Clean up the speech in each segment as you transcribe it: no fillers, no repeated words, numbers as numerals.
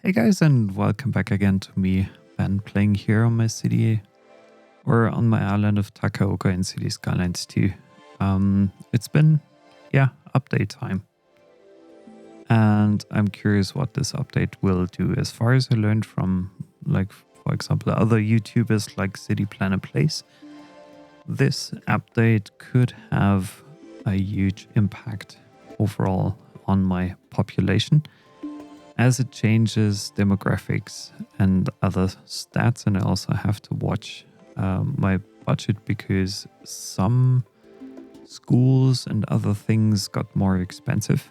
Hey guys, and welcome back again to me, Ben, playing here on my city or on my island of Takaoka in City Skylines 2. It's been, update time. And I'm curious what this update will do. As far as I learned from, like, for example, other YouTubers like City Planet Place, this update could have a huge impact overall on my population, as it changes demographics and other stats. And I also have to watch my budget because some schools and other things got more expensive.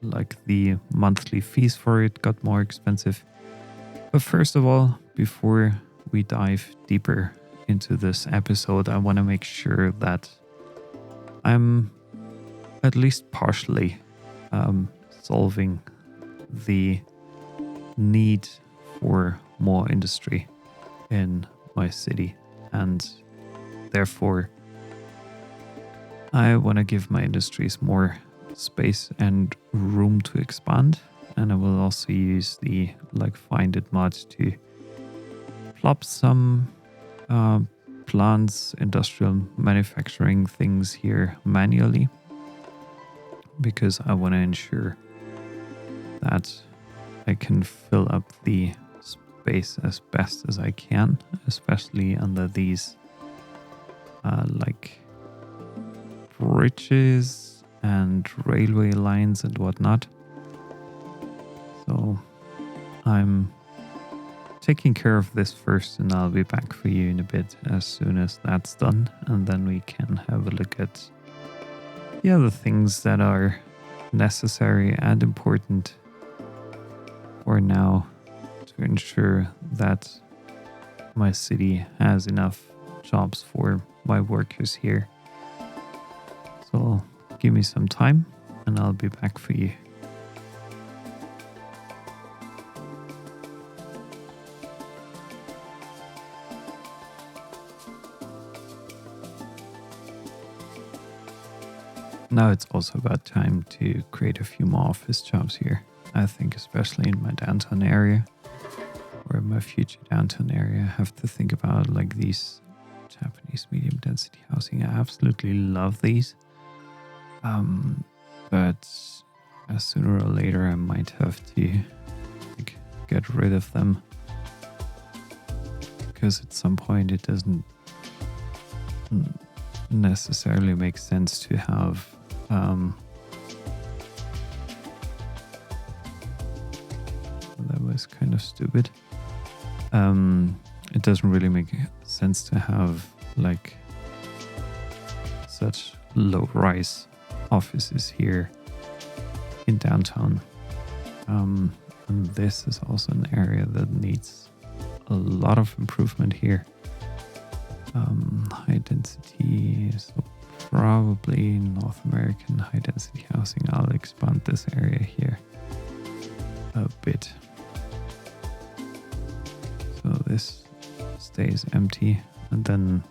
Like the monthly fees for it got more expensive. But first of all, before we dive deeper into this episode, I want to make sure that I'm at least partially solving the need for more industry in my city, and therefore I want to give my industries more space and room to expand. And I will also use the find it mod to plop some plants, industrial manufacturing things here manually, because I want to ensure that I can fill up the space as best as I can, especially under these bridges and railway lines and whatnot. So I'm taking care of this first, and I'll be back for you in a bit as soon as that's done, and then we can have a look at the other things that are necessary and important for now to ensure that my city has enough jobs for my workers here. So give me some time and I'll be back for you. Now it's also about time to create a few more office jobs here. I think especially in my downtown area or my future downtown area, I have to think about these Japanese medium density housing. I absolutely love these. But sooner or later I might have to get rid of them, because at some point it doesn't necessarily make sense to have that was kind of stupid. It doesn't really make sense to have such low-rise offices here in downtown. And this is also an area that needs a lot of improvement here. High density, so probably North American high density housing. I'll expand this area here a bit, so this stays empty, and then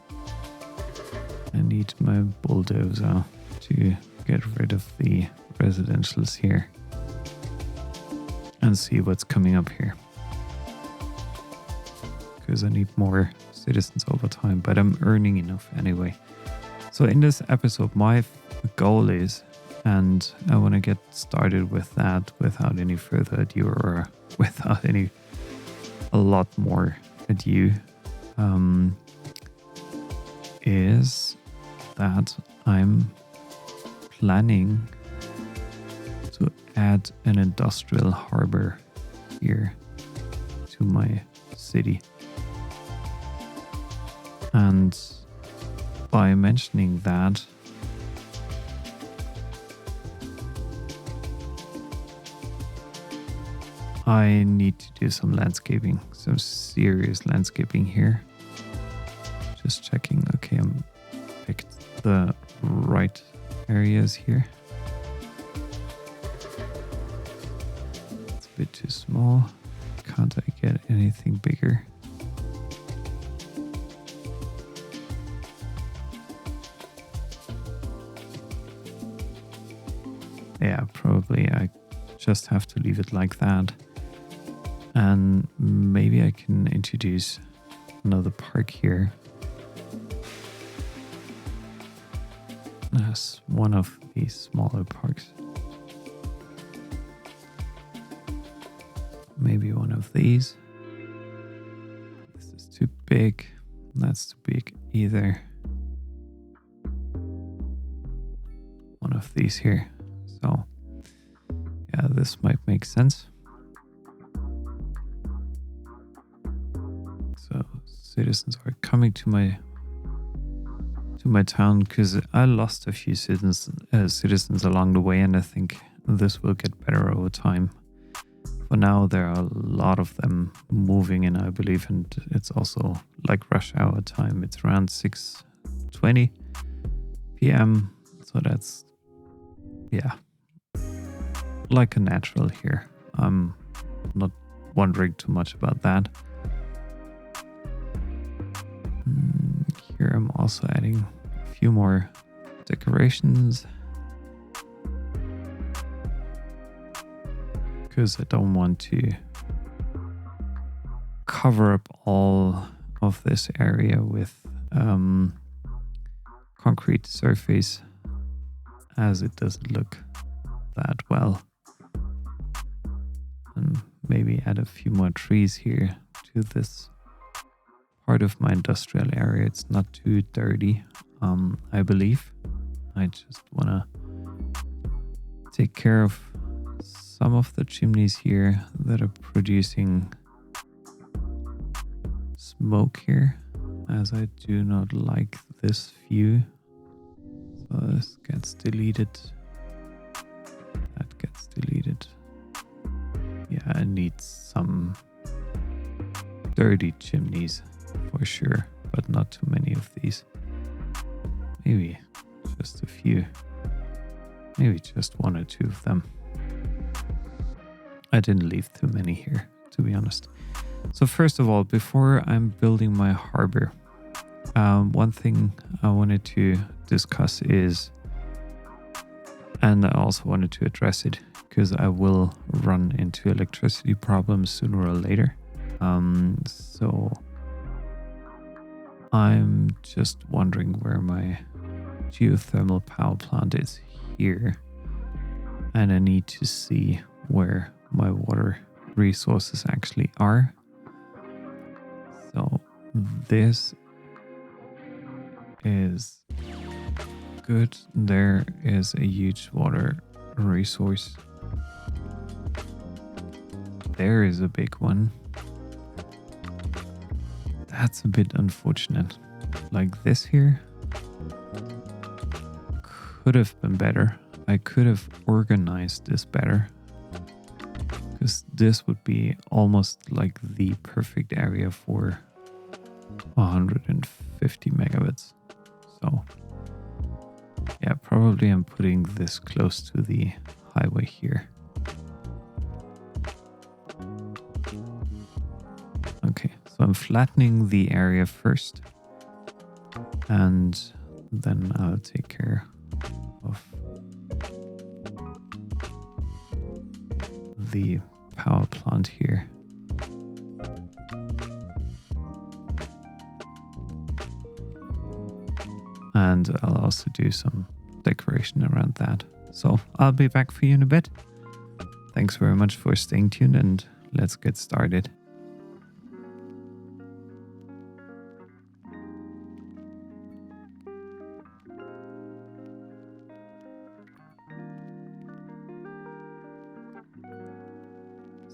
I need my bulldozer to get rid of the residentials here and see what's coming up here, because I need more citizens over time, but I'm earning enough anyway. So in this episode, my goal is, and I want to get started with that without any further ado, or without a lot more ado, is that I'm planning to add an industrial harbor here to my city. And by mentioning that, I need to do some landscaping, some serious landscaping here. Just checking, okay, I'm picked the right areas here. It's a bit too small. Can't I get anything bigger? Yeah, probably I just have to leave it like that. And maybe I can introduce another park here as one of these smaller parks. Maybe one of these. This is too big. That's too big either. One of these here. So yeah, this might make sense. So citizens are coming to my town because I lost a few citizens along the way, and I think this will get better over time. For now, there are a lot of them moving in, I believe, and it's also like rush hour time. It's around 6:20 p.m. So that's, yeah, like a natural here. I'm not wondering too much about that. Here I'm also adding a few more decorations, because I don't want to cover up all of this area with concrete surface, as it doesn't look that well. And maybe add a few more trees here to this part of my industrial area. It's not too dirty, I believe. I just want to take care of some of the chimneys here that are producing smoke here, as I do not like this view. So this gets deleted. That gets deleted. Yeah, I need some dirty chimneys for sure, but not too many of these. Maybe just a few. Maybe just one or two of them. I didn't leave too many here, to be honest. So first of all, before I'm building my harbor, one thing I wanted to discuss is, and I also wanted to address it, because I will run into electricity problems sooner or later. So I'm just wondering where my geothermal power plant is here. And I need to see where my water resources actually are. So this is good. There is a huge water resource. There is a big one. That's a bit unfortunate. Like this here could have been better. I could have organized this better, because this would be almost like the perfect area for 150 megawatts. So yeah, probably I'm putting this close to the highway here. Okay, so I'm flattening the area first, and then I'll take care of the power plant here. And I'll also do some decoration around that. So I'll be back for you in a bit. Thanks very much for staying tuned, and let's get started.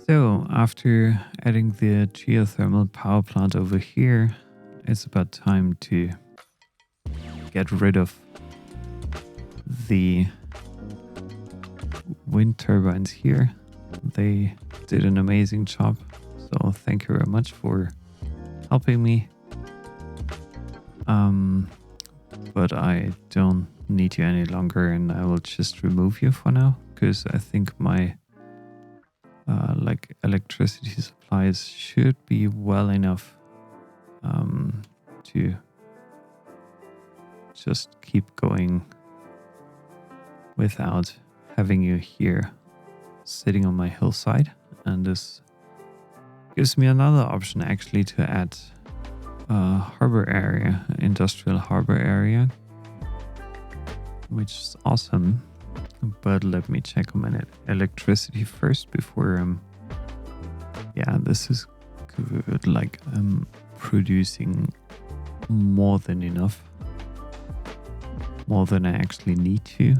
So after adding the geothermal power plant over here, it's about time to get rid of the wind turbines here. They did an amazing job, so thank you very much for helping me. But I don't need you any longer, and I will just remove you for now, because I think my electricity supplies should be well enough to just keep going without having you here sitting on my hillside, and this gives me another option actually to add a harbor area, industrial harbor area, which is awesome. But let me check a minute. Electricity first before yeah, this is good. Like I'm producing more than enough, more than I actually need to.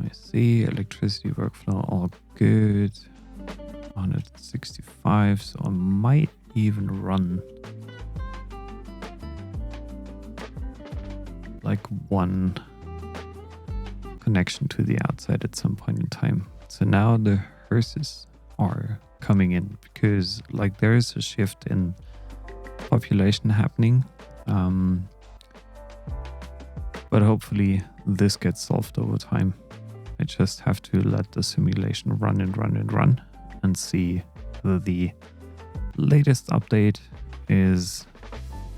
I see electricity workflow all good. 165, so I might even run like one connection to the outside at some point in time. So now the hearses are coming in because like there is a shift in population happening. But hopefully this gets solved over time. I just have to let the simulation run and see whether the latest update is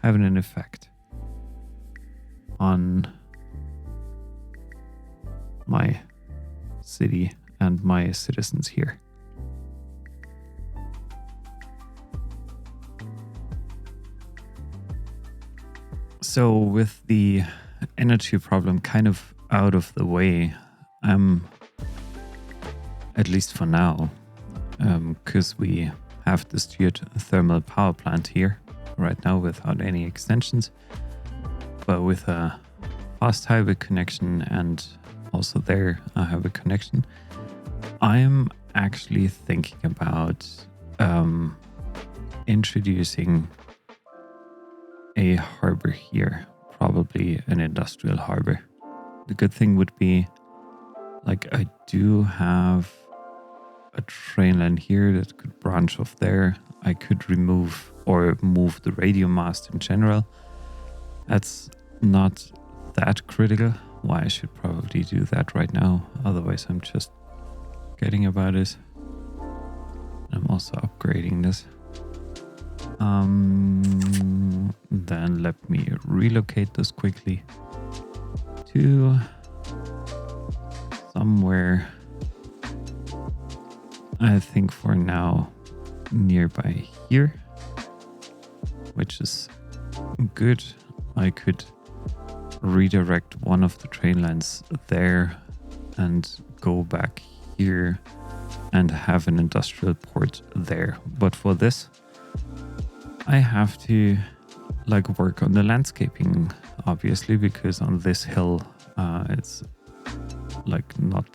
having an effect on my city and my citizens here. So with the energy problem kind of out of the way, at least for now, because we have this geothermal power plant here right now without any extensions, but with a fast highway connection and also there I have a connection. I'm actually thinking about introducing a harbor here, probably an industrial harbor. The good thing would be, like, I do have a train line here that could branch off there. I could remove or move the radio mast in general. That's not that critical. Why I should probably do that right now. Otherwise, I'm just forgetting about it. I'm also upgrading this. Then let me relocate this quickly to somewhere, I think for now, nearby here, which is good. I could redirect one of the train lines there and go back here and have an industrial port there. But for this, I have to like work on the landscaping, obviously, because on this hill, it's like not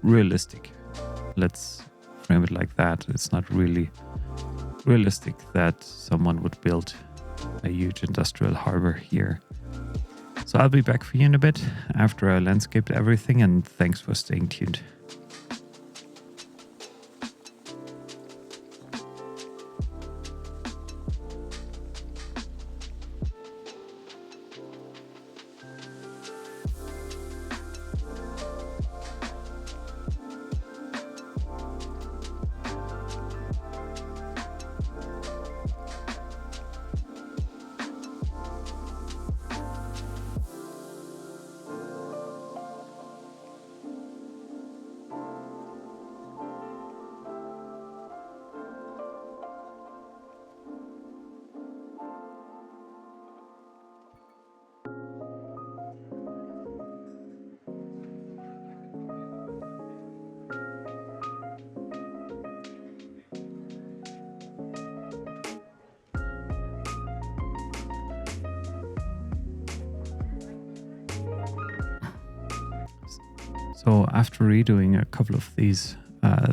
realistic. Let's frame it like that. It's not really realistic that someone would build a huge industrial harbor here. So I'll be back for you in a bit after I landscaped everything, and thanks for staying tuned. So after redoing a couple of these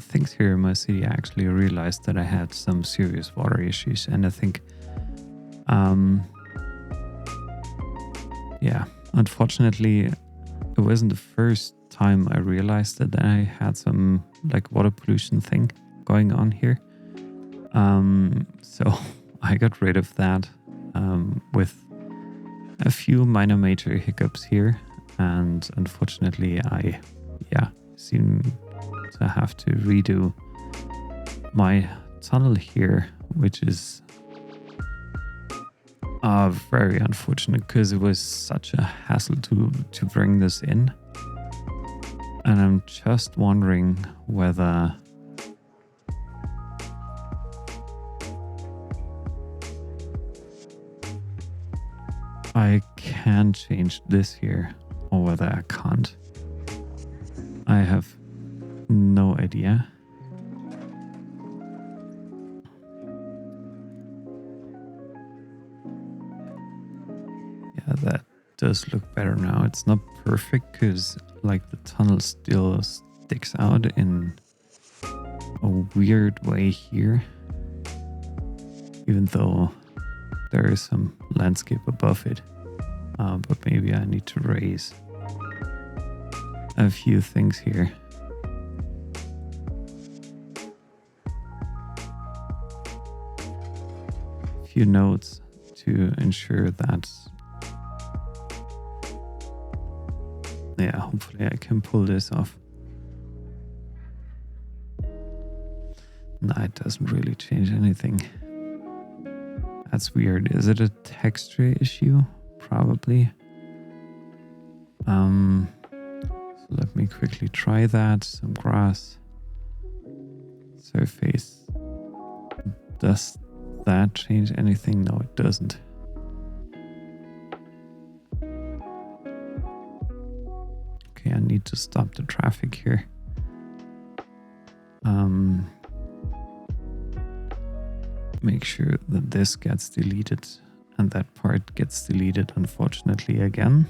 things here in my city, I actually realized that I had some serious water issues. And I think, yeah, unfortunately, it wasn't the first time I realized that I had some like water pollution thing going on here. So I got rid of that with a few minor major hiccups here. And unfortunately, I seem to have to redo my tunnel here, which is Very unfortunate because it was such a hassle to bring this in. And I'm just wondering whether I can change this here or whether I can't. I have no idea. Yeah, that does look better now. It's not perfect because like the tunnel still sticks out in a weird way here, even though there is some landscape above it. But maybe I need to raise a few things here. A few nodes to ensure that, yeah, hopefully I can pull this off. No, it doesn't really change anything. That's weird. Is it a texture issue? Probably. So let me quickly try that. Some grass. Surface. Does that change anything? No, it doesn't. Okay, I need to stop the traffic here. Make sure that this gets deleted and that part gets deleted, unfortunately, again.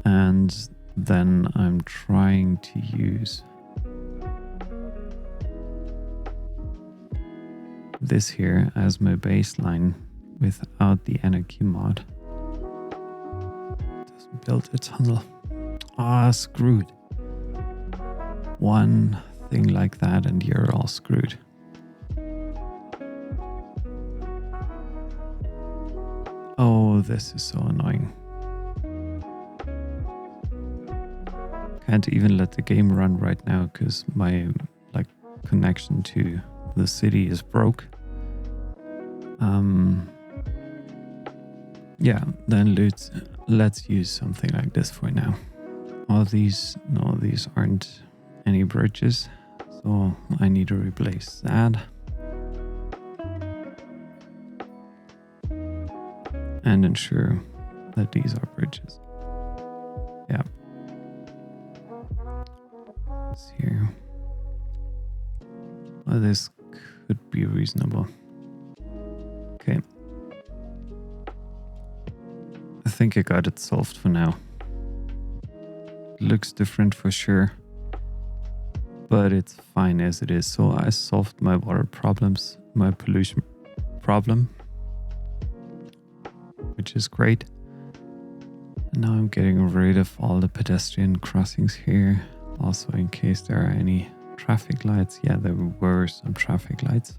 And then I'm trying to use this here as my baseline without the anarchy mod. Doesn't build a tunnel. Ah, screwed. One thing like that and you're all screwed. Oh, this is so annoying. Can't even let the game run right now because my connection to the city is broke. Yeah, then let's use something like this for now. All these, no, these aren't any bridges, so I need to replace that. And ensure that these are bridges. Yeah. This here. Well, this could be reasonable. Okay. I think I got it solved for now. It looks different for sure, but it's fine as it is. So I solved my water problems, my pollution problem, which is great. And now I'm getting rid of all the pedestrian crossings here. Also, in case there are any traffic lights. Yeah, there were some traffic lights.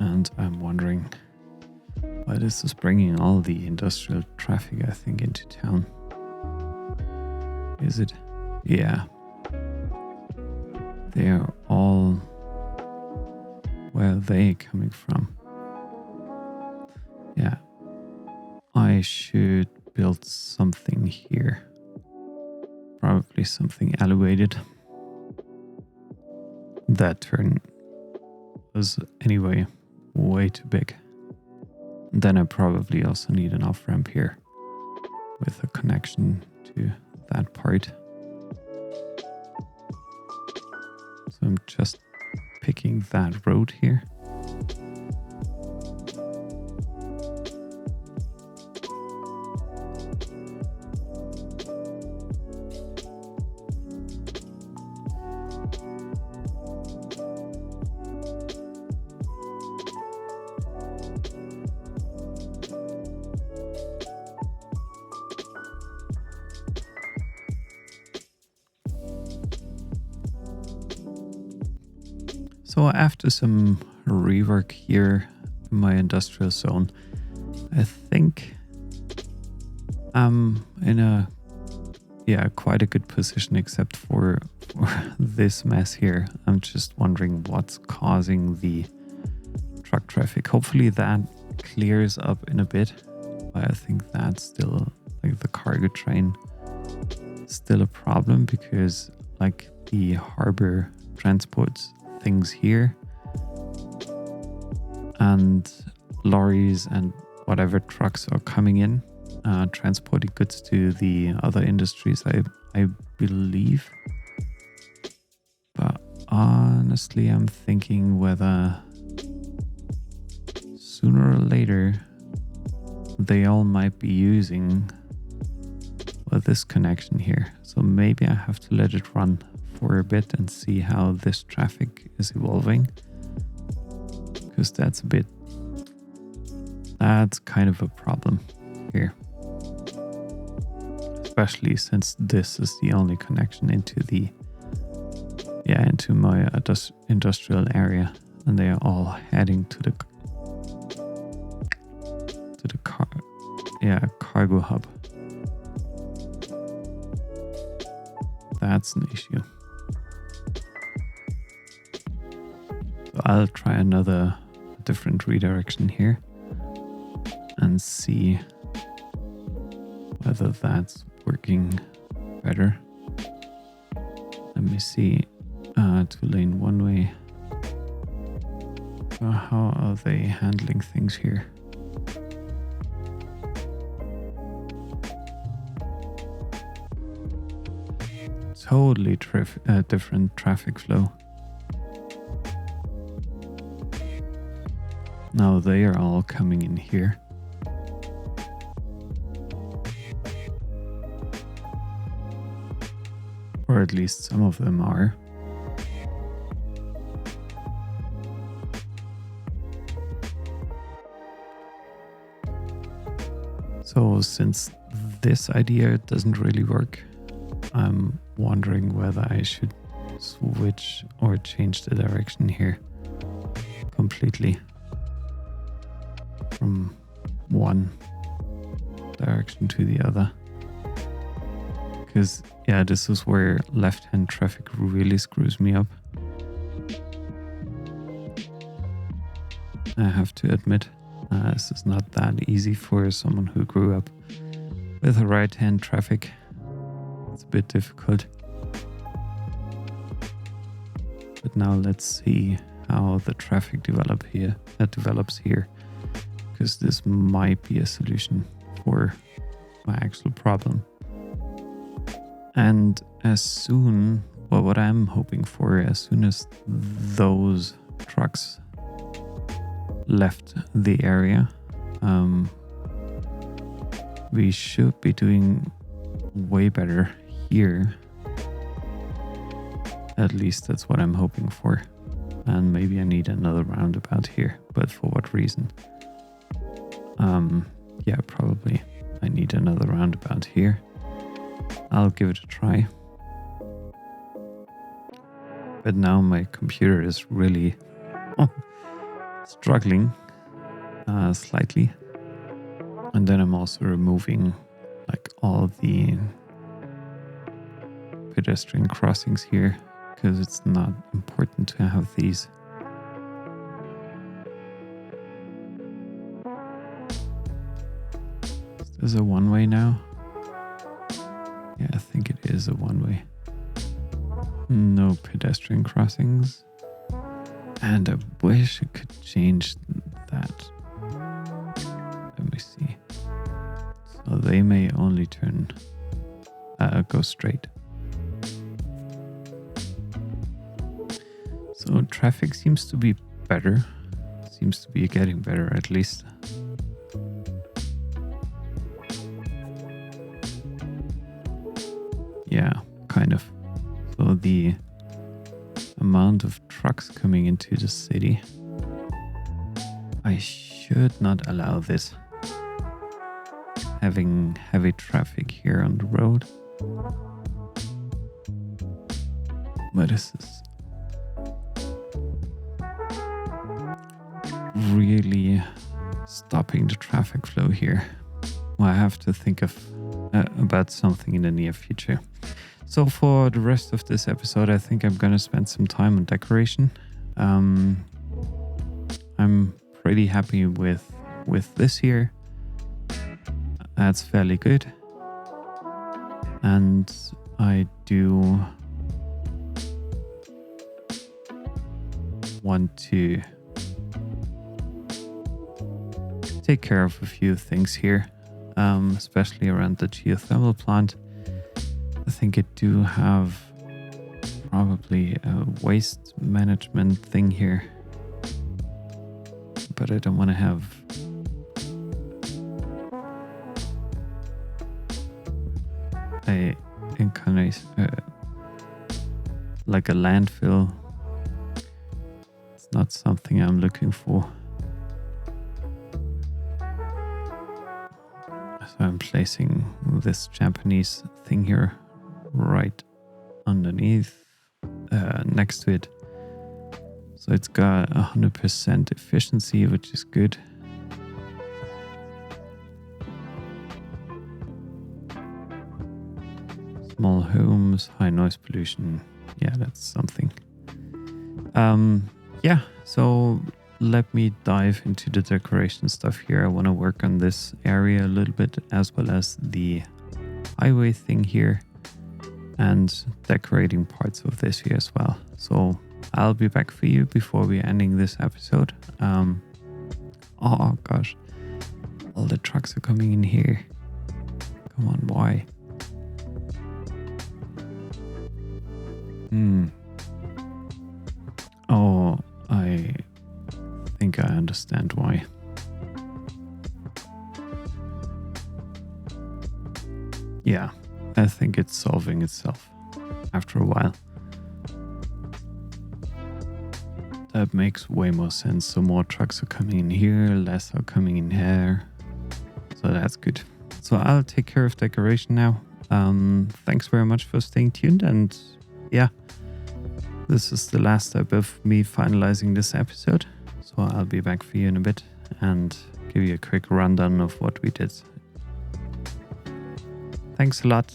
And I'm wondering why this is bringing all the industrial traffic, I think, into town. Is it? Yeah. They are all... Where are they coming from? Yeah. I should build something here. Probably something elevated. That turn was anyway way too big. Then I probably also need an off-ramp here with a connection to that part. So I'm just picking that road here. So after some rework here in my industrial zone, I think I'm in a quite a good position except for this mess here. I'm just wondering what's causing the truck traffic. Hopefully that clears up in a bit. But I think that's still, like, the cargo train still a problem, because like the harbor transports things here, and lorries and whatever trucks are coming in, transporting goods to the other industries, I believe. But honestly, I'm thinking whether sooner or later they all might be using this connection here. So maybe I have to let it run for a bit and see how this traffic is evolving, because that's kind of a problem here, especially since this is the only connection into my industrial area, and they are all heading to the cargo hub. That's an issue. So I'll try another different redirection here and see whether that's working better. Let me see. 2-lane one way. So how are they handling things here? Totally different traffic flow. Now they are all coming in here. Or at least some of them are. So since this idea doesn't really work, I'm wondering whether I should switch or change the direction here completely from one direction to the other. Because, yeah, this is where left-hand traffic really screws me up. I have to admit, this is not that easy for someone who grew up with right-hand traffic. It's a bit difficult. But now let's see how the traffic develops here, because this might be a solution for my actual problem. And what I'm hoping for, as soon as those trucks left the area, we should be doing way better here. At least that's what I'm hoping for. And maybe I need another roundabout here, but for what reason? Yeah, probably I need another roundabout here. I'll give it a try. But now my computer is really struggling slightly. And then I'm also removing like all the pedestrian crossings here, because it's not important to have these. Is this a one-way now? Yeah, I think it is a one-way. No pedestrian crossings. And I wish I could change that. Let me see. So they may only go straight. So traffic seems to be better. Seems to be getting better, at least. Yeah, kind of. So the amount of trucks coming into the city, I should not allow this. Having heavy traffic here on the road. But this is really stopping the traffic flow here. Well, I have to think about something in the near future. So for the rest of this episode, I think I'm gonna spend some time on decoration. I'm pretty happy with this here. That's fairly good. And I do want to take care of a few things here, especially around the geothermal plant. I think I do have probably a waste management thing here, but I don't want to have a like a landfill. It's not something I'm looking for. So I'm placing this Japanese thing here right underneath, next to it. So it's got 100% efficiency, which is good. Small homes, high noise pollution. Yeah, that's something. Yeah, so let me dive into the decoration stuff here. I want to work on this area a little bit, as well as the highway thing here, and decorating parts of this here as well. So I'll be back for you before we're ending this episode. Oh gosh, all the trucks are coming in here. Come on, why? Oh, I think I understand why. Yeah, I think it's solving itself after a while. That makes way more sense. So more trucks are coming in here, less are coming in here. So that's good. So I'll take care of decoration now. Thanks very much for staying tuned, and yeah, this is the last step of me finalizing this episode. So I'll be back for you in a bit and give you a quick rundown of what we did. Thanks a lot.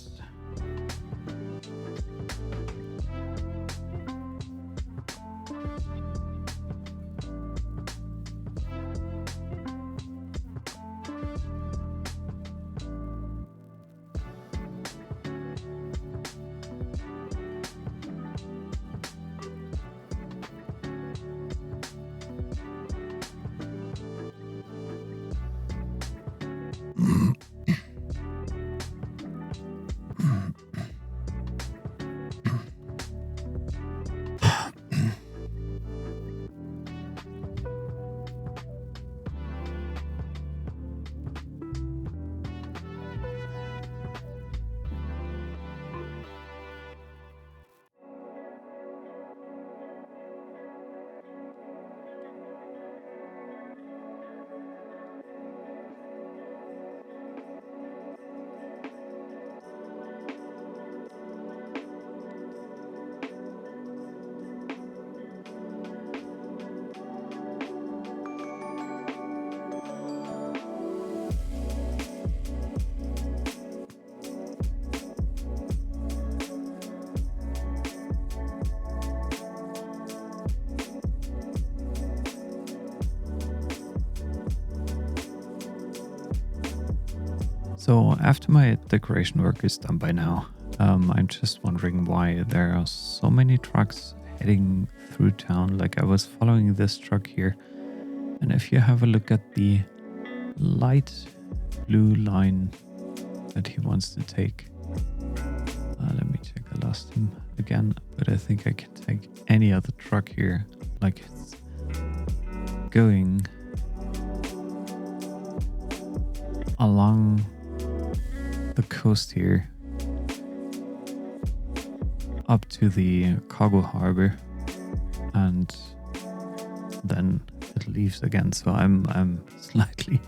So after my decoration work is done by now, I'm just wondering why there are so many trucks heading through town. Like, I was following this truck here, and if you have a look at the light blue line that he wants to take, let me check, I lost him again, but I think I can take any other truck here. Like, it's going along the coast here up to the cargo harbor, and then it leaves again. So I'm slightly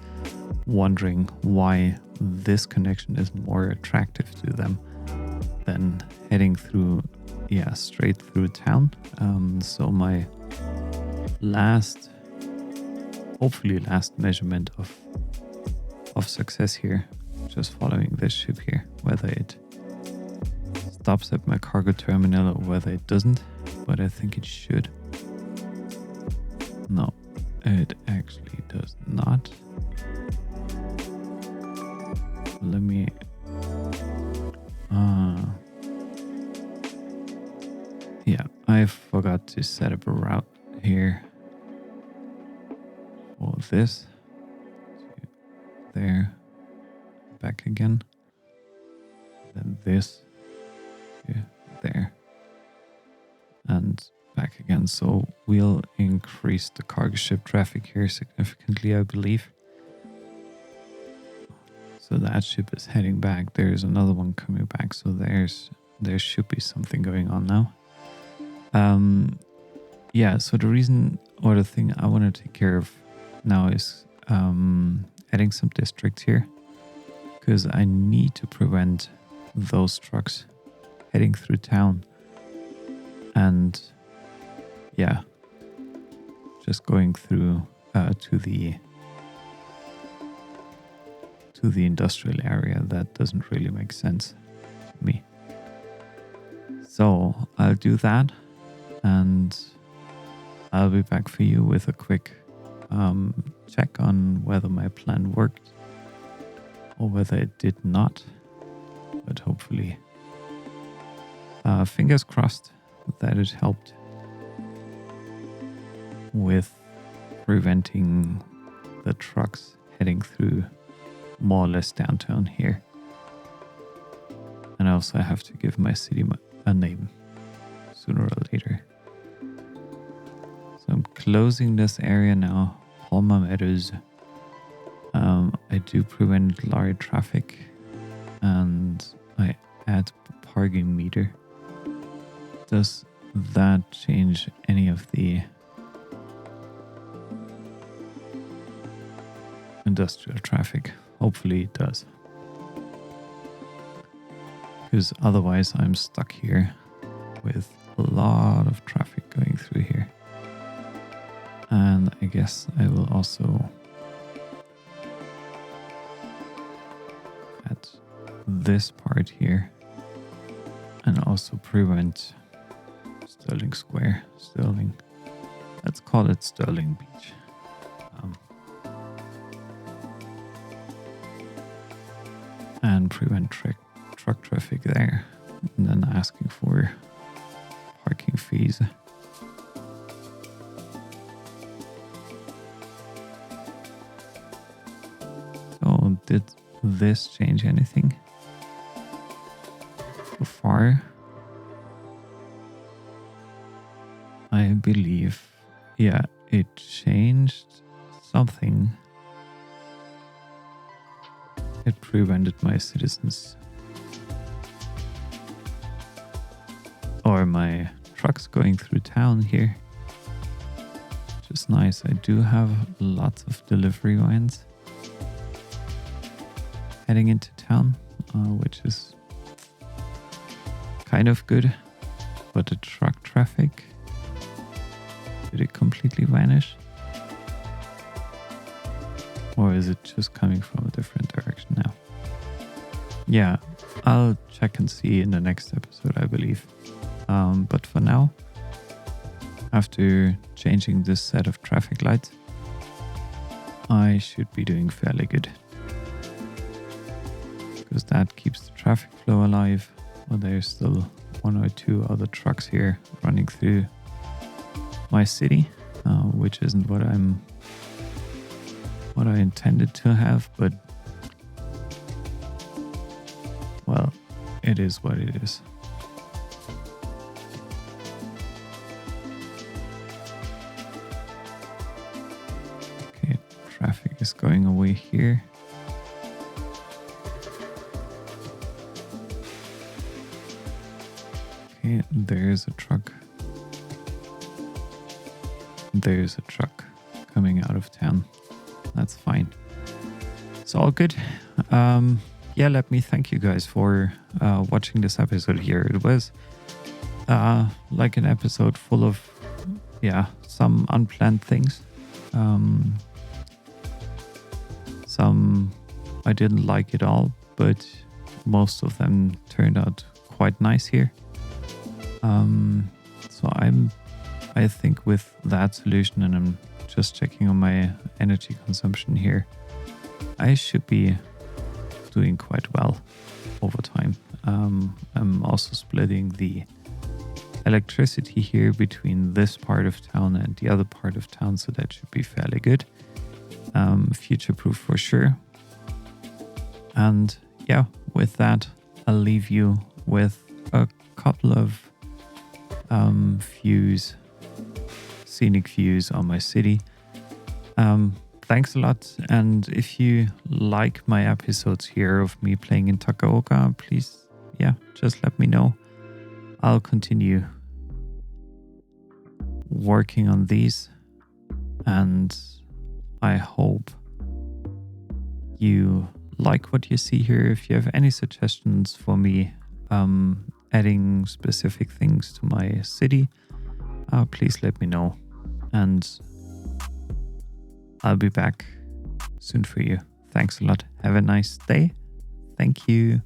wondering why this connection is more attractive to them than heading through, straight through town. So my hopefully last measurement of success here, just following this ship here, whether it stops at my cargo terminal or whether it doesn't, but I think it should. No, It actually does not. Let me... yeah, I forgot to set up a route here for this. To there, back again. Then this to there. And back again. So we'll increase the cargo ship traffic here significantly, I believe. So that ship is heading back. There's another one coming back. So there should be something going on now. Yeah, so the reason or the thing I want to take care of now is adding some districts here, because I need to prevent those trucks heading through town and yeah, just going through to the industrial area. That doesn't really make sense to me. So I'll do that, and I'll be back for you with a quick check on whether my plan worked or whether it did not. But hopefully, fingers crossed that it helped with preventing the trucks heading through more or less downtown here. And also I have to give my city a name sooner or later. So I'm closing this area now. Palma Meadows. I do prevent lorry traffic and I add parking meter. Does that change any of the industrial traffic? Hopefully it does. Because otherwise I'm stuck here with a lot of traffic going through here. And I guess I will also add this part here and also prevent Sterling Square. Let's call it Sterling Beach. And prevent truck traffic there. And then asking for parking fees. So did this change anything so far? I believe, yeah, it changed something. It prevented my citizens or my trucks going through town here, which is nice. I do have lots of delivery vans heading into town, which is kind of good. But the truck traffic, did it completely vanish? Or is it just coming from a different direction now? Yeah, I'll check and see in the next episode, I believe. But for now, after changing this set of traffic lights, I should be doing fairly good. Because that keeps the traffic flow alive. Well, there's still one or two other trucks here running through my city, which isn't what I intended to have, but well, it is what it is. Okay, traffic is going away here. Okay, there's a truck. There's a truck coming out of town. That's fine. It's all good. Yeah, let me thank you guys for watching this episode here. It was like an episode full of, some unplanned things. Some I didn't like at all, but most of them turned out quite nice here. So I think with that solution, and I'm just checking on my energy consumption here. I should be doing quite well over time. I'm also splitting the electricity here between this part of town and the other part of town, so that should be fairly good. Future-proof for sure. And yeah, with that, I'll leave you with a couple of scenic views on my city. Thanks a lot. And if you like my episodes here of me playing in Takaoka, please, just let me know. I'll continue working on these, and I hope you like what you see here. If you have any suggestions for me adding specific things to my city, please let me know, and I'll be back soon for you. Thanks a lot. Have a nice day. Thank you.